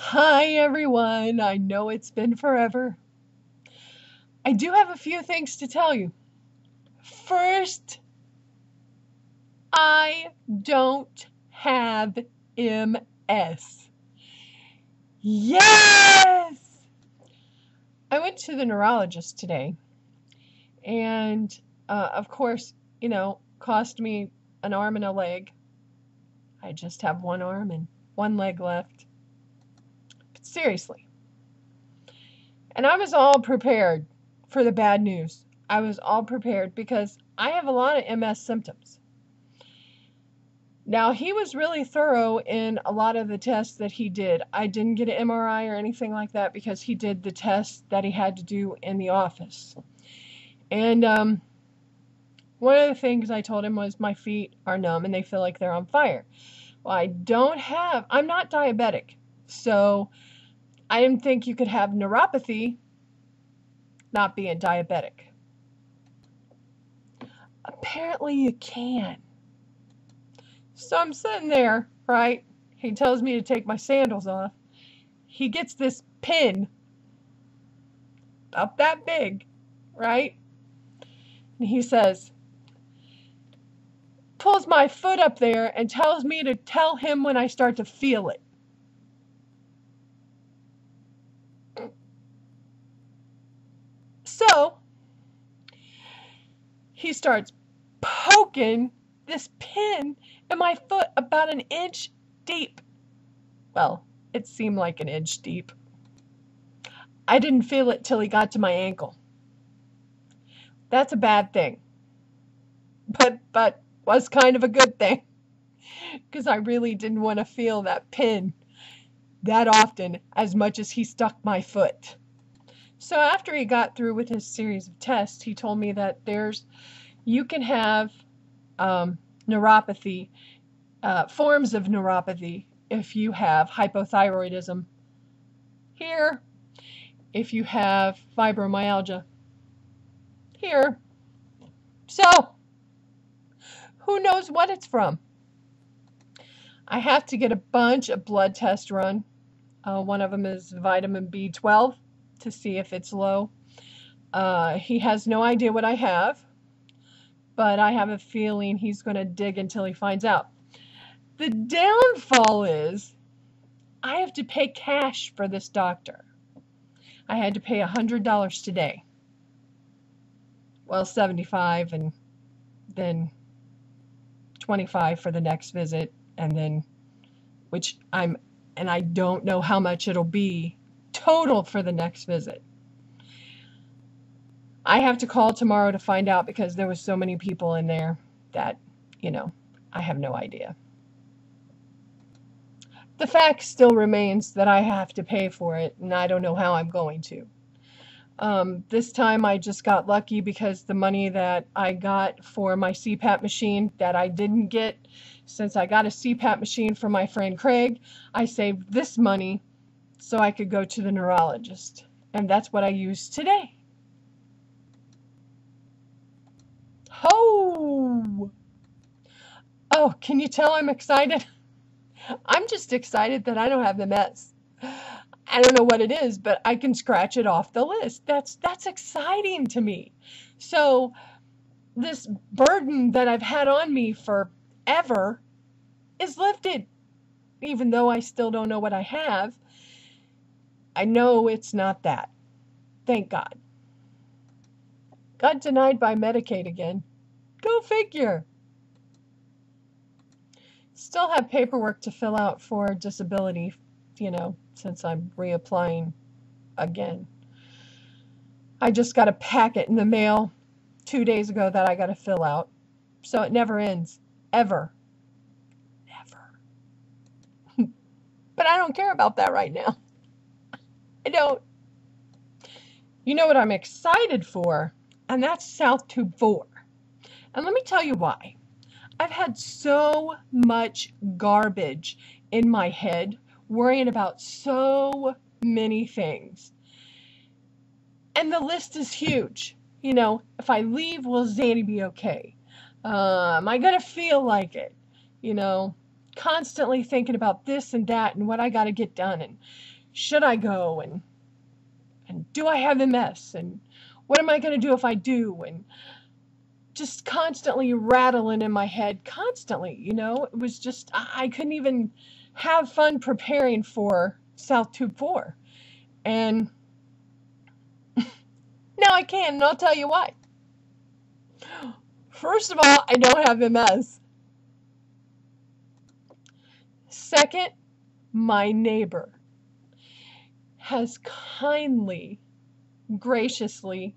Hi, everyone. I know it's been forever. I do have a few things to tell you. First, I don't have MS. Yes! I went to the neurologist today, and of course, cost me an arm and a leg. I just have one arm and one leg left. But seriously. And I was all prepared for the bad news. I was all prepared because I have a lot of MS symptoms. Now, he was really thorough in a lot of the tests that he did. I didn't get an MRI or anything like that because he did the tests that he had to do in the office. And one of the things I told him was my feet are numb and they feel like they're on fire. Well, I'm not diabetic, so I didn't think you could have neuropathy not being diabetic. Apparently you can. So I'm sitting there, right? He tells me to take my sandals off. He gets this pin about that big, right? And he says, pulls my foot up there and tells me to tell him when I start to feel it. So he starts poking this pin in my foot about an inch deep. Well, it seemed like an inch deep. I didn't feel it till he got to my ankle. That's a bad thing. But was kind of a good thing because I really didn't want to feel that pin that often as much as he stuck my foot. So after he got through with his series of tests, he told me that you can have neuropathy, forms of neuropathy if you have hypothyroidism here, if you have fibromyalgia here. So who knows what it's from? I have to get a bunch of blood tests run. One of them is vitamin B12 to see if it's low. He has no idea what I have, but I have a feeling he's going to dig until he finds out. The downfall is I have to pay cash for this doctor. I had to pay $100 today. Well, $75 and then $25 for the next visit, and then I don't know how much it'll be total for the next visit. I have to call tomorrow to find out because there was so many people in there that, I have no idea. The fact still remains that I have to pay for it, and I don't know how I'm going to. This time I just got lucky because the money that I got for my CPAP machine that I didn't get, since I got a CPAP machine from my friend Craig, I saved this money so I could go to the neurologist. And that's what I used today. Oh! Oh, can you tell I'm excited? I'm just excited that I don't have the mess. I don't know what it is, but I can scratch it off the list. That's exciting to me. So this burden that I've had on me forever is lifted. Even though I still don't know what I have, I know it's not that. Thank God. Got denied by Medicaid again. Go figure. Still have paperwork to fill out for disability, since I'm reapplying again. I just got a packet in the mail 2 days ago that I got to fill out. So it never ends. Ever. Never. But I don't care about that right now. I don't. You know what I'm excited for? And that's South Tube 4. And let me tell you why. I've had so much garbage in my head, worrying about so many things. And the list is huge. If I leave, will Zanny be okay? Am I going to feel like it? constantly thinking about this and that and what I got to get done and should I go and do I have MS and what am I going to do if I do, and just constantly rattling in my head constantly, it was just, I couldn't even have fun preparing for South Tube 4. And now I can, and I'll tell you why. First of all, I don't have MS. Second, my neighbor has kindly, graciously,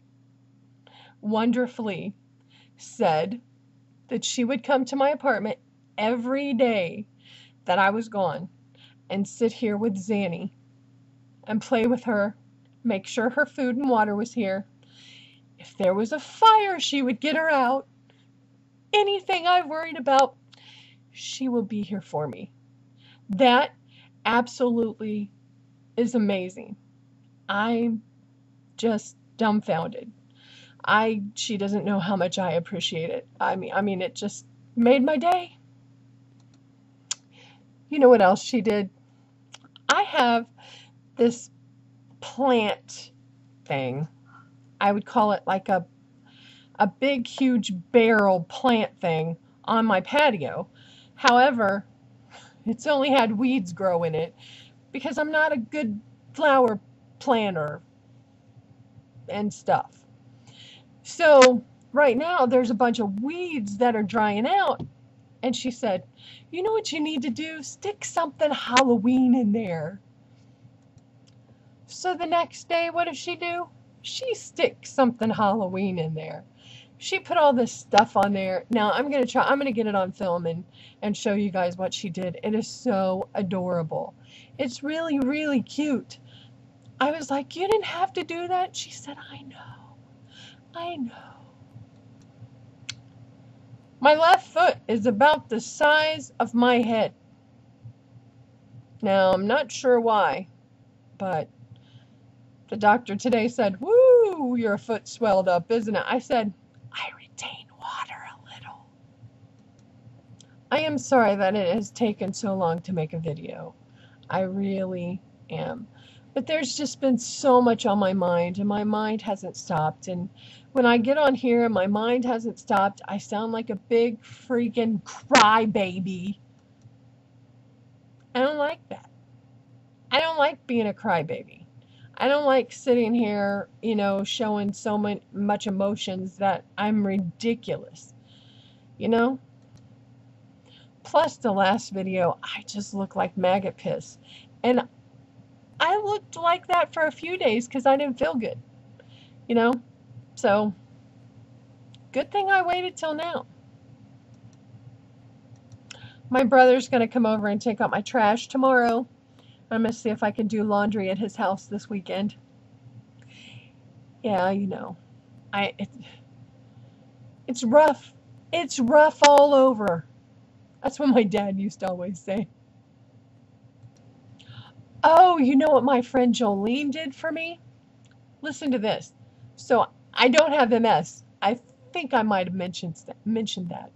wonderfully said that she would come to my apartment every day that I was gone and sit here with Zanny and play with her, make sure her food and water was here. If there was a fire, she would get her out. Anything I worried about, she will be here for me. That absolutely is amazing. I'm just dumbfounded. She doesn't know how much I appreciate it. I mean, it just made my day. You know what else she did? I have this plant thing. I would call it like a big, huge barrel plant thing on my patio. However, it's only had weeds grow in it because I'm not a good flower planter and stuff. So right now there's a bunch of weeds that are drying out, and she said, you know what you need to do? Stick something Halloween in there. So the next day, what does she do? She sticks something Halloween in there. She put all this stuff on there. Now I'm going to get it on film and show you guys what she did. It is so adorable. It's really, really cute. I was like, you didn't have to do that? She said, I know. My left foot is about the size of my head. Now, I'm not sure why, but the doctor today said, woo, your foot swelled up, isn't it? I said, I retain water a little. I am sorry that it has taken so long to make a video. I really am. But there's just been so much on my mind, and my mind hasn't stopped. And when I get on here and my mind hasn't stopped, I sound like a big freaking crybaby. I don't like that. I don't like being a crybaby. I don't like sitting here, showing so much emotions that I'm ridiculous, Plus, the last video, I just look like maggot piss. And I looked like that for a few days because I didn't feel good, So, good thing I waited till now. My brother's going to come over and take out my trash tomorrow. I'm going to see if I can do laundry at his house this weekend. Yeah, it's rough. It's rough all over. That's what my dad used to always say. Oh, you know what my friend Jolene did for me? Listen to this. So I don't have MS. I think I might have mentioned that.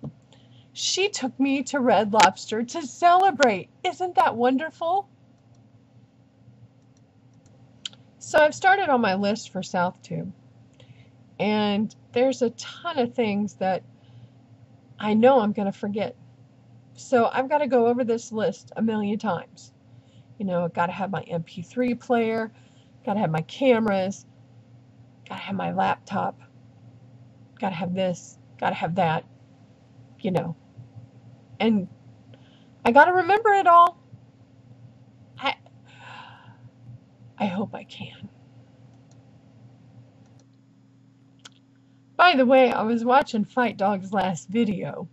She took me to Red Lobster to celebrate. Isn't that wonderful? So I've started on my list for South Tube. And there's a ton of things that I know I'm going to forget. So I've got to go over this list a million times. I've got to have my MP3 player, got to have my cameras, got to have my laptop, got to have this, got to have that, And I got to remember it all. I hope I can. By the way, I was watching Fight Dog's last video,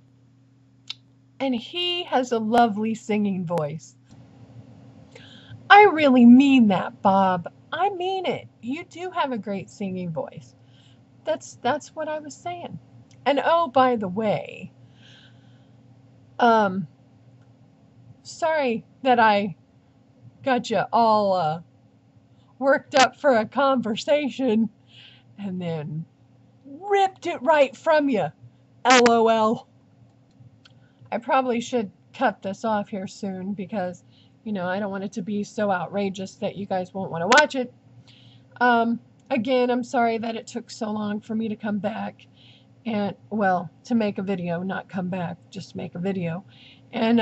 and he has a lovely singing voice. I really mean that, Bob. I mean it. You do have a great singing voice. That's what I was saying. And oh, by the way, sorry that I got you all worked up for a conversation and then ripped it right from you. LOL. I probably should cut this off here soon because, you know, I don't want it to be so outrageous that you guys won't want to watch it. Again, I'm sorry that it took so long for me to come back and, well, to make a video, not come back, just make a video. And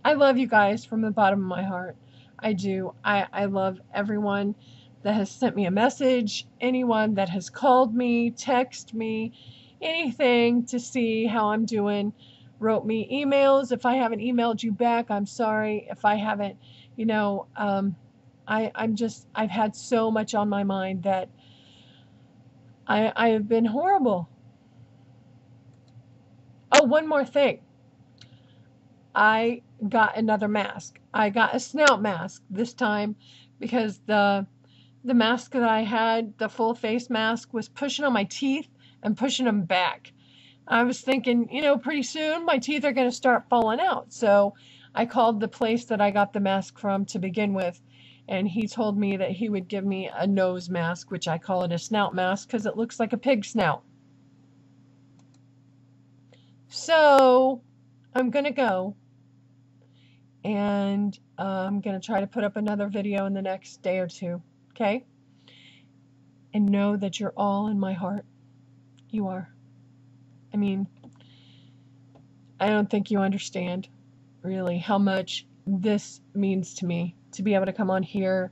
I love you guys from the bottom of my heart. I do. I love everyone that has sent me a message, anyone that has called me, texted me, anything to see how I'm doing, wrote me emails. If I haven't emailed you back, I'm sorry. If I haven't, you know, I've had so much on my mind that I have been horrible. Oh, one more thing. I got another mask. I got a snout mask this time because the mask that I had, the full face mask, was pushing on my teeth and pushing them back. I was thinking, you know, pretty soon my teeth are going to start falling out. So I called the place that I got the mask from to begin with, and he told me that he would give me a nose mask, which I call it a snout mask because it looks like a pig snout. So I'm going to go, and I'm going to try to put up another video in the next day or two, okay? And know that you're all in my heart. You are. I mean, I don't think you understand, really, how much this means to me, to be able to come on here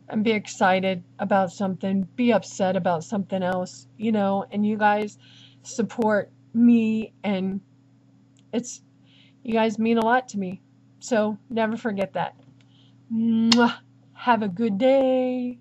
and be excited about something, be upset about something else, you know, and you guys support me, and you guys mean a lot to me. So never forget that. Mwah. Have a good day.